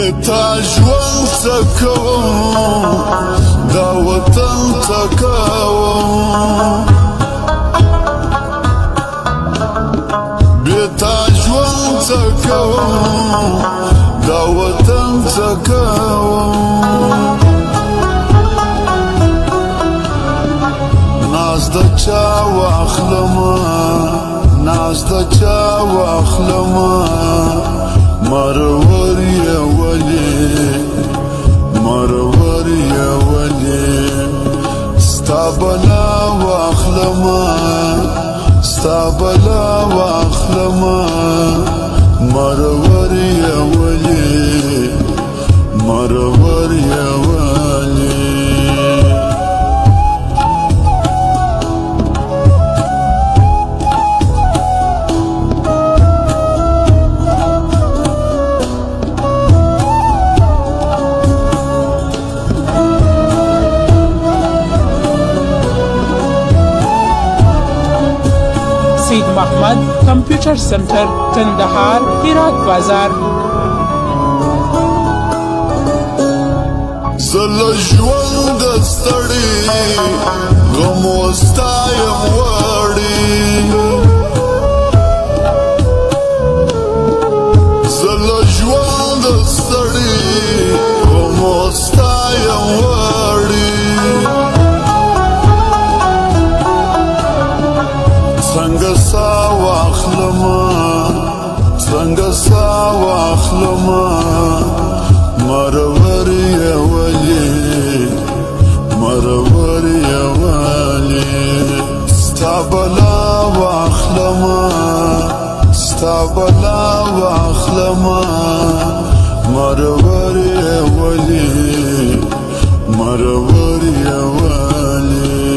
بتا ژوند څه کوم دا وطن څه کوم بتا ژوند څه کوم دا وطن څه کوم ناز د چا واخلمه ناز د چا واخلمه مرور یا ولی مرور یا ولی ستا بلا واخلمه ستا بلا واخلمه مرور یا ولی مرور یا ولی سید محمد کمپیوټر سنټر کندهار هرات بازار زل ژوند ستړي غم واستایم وړي زل ژوند ستړي غم واستایم وړي څنګه سا واخلمه څنګه سا واخلمه مرور یا ولی مرور یا ولی ستا بلا واخلمه ستا بلا واخلمه مرور یا ولی مرور یا ولی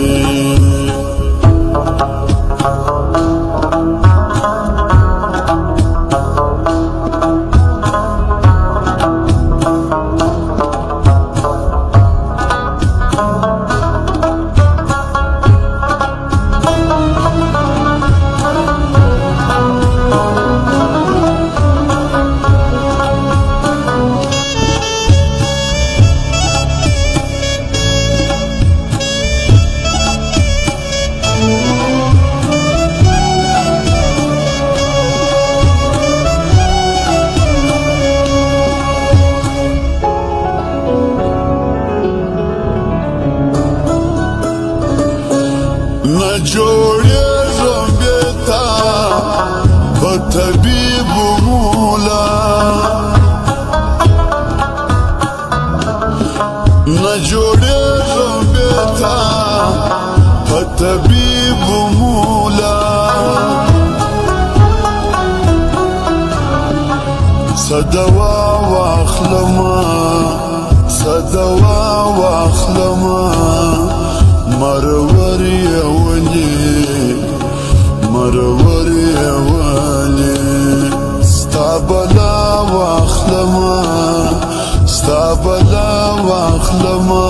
جوړېږم بېتا په طبیب مولا نه جوړېږم بېتا په طبیب مولا څه دوا واخلمه څه دوا واخلمه مرور یا ولی مرور یا ولی ستا بلا واخلمه ستا بلا واخلمه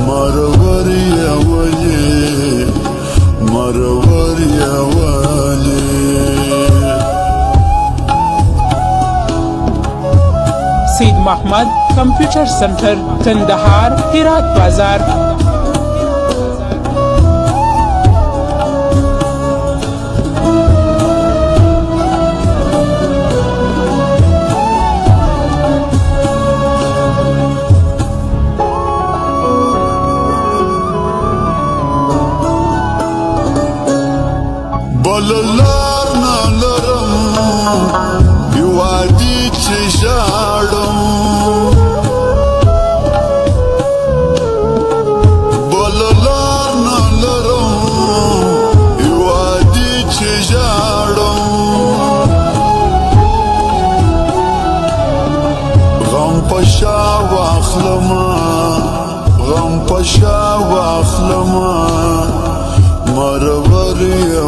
مرور یا ولی مرور یا ولی سید محمد کمپیوټر سنټر کندهار هرات بازار بللار نه لرم یوادي چې ژاړم بللار نه لرم یوادي چې ژاړم غم په شا واخلمه غم په شا واخلمه مرور یا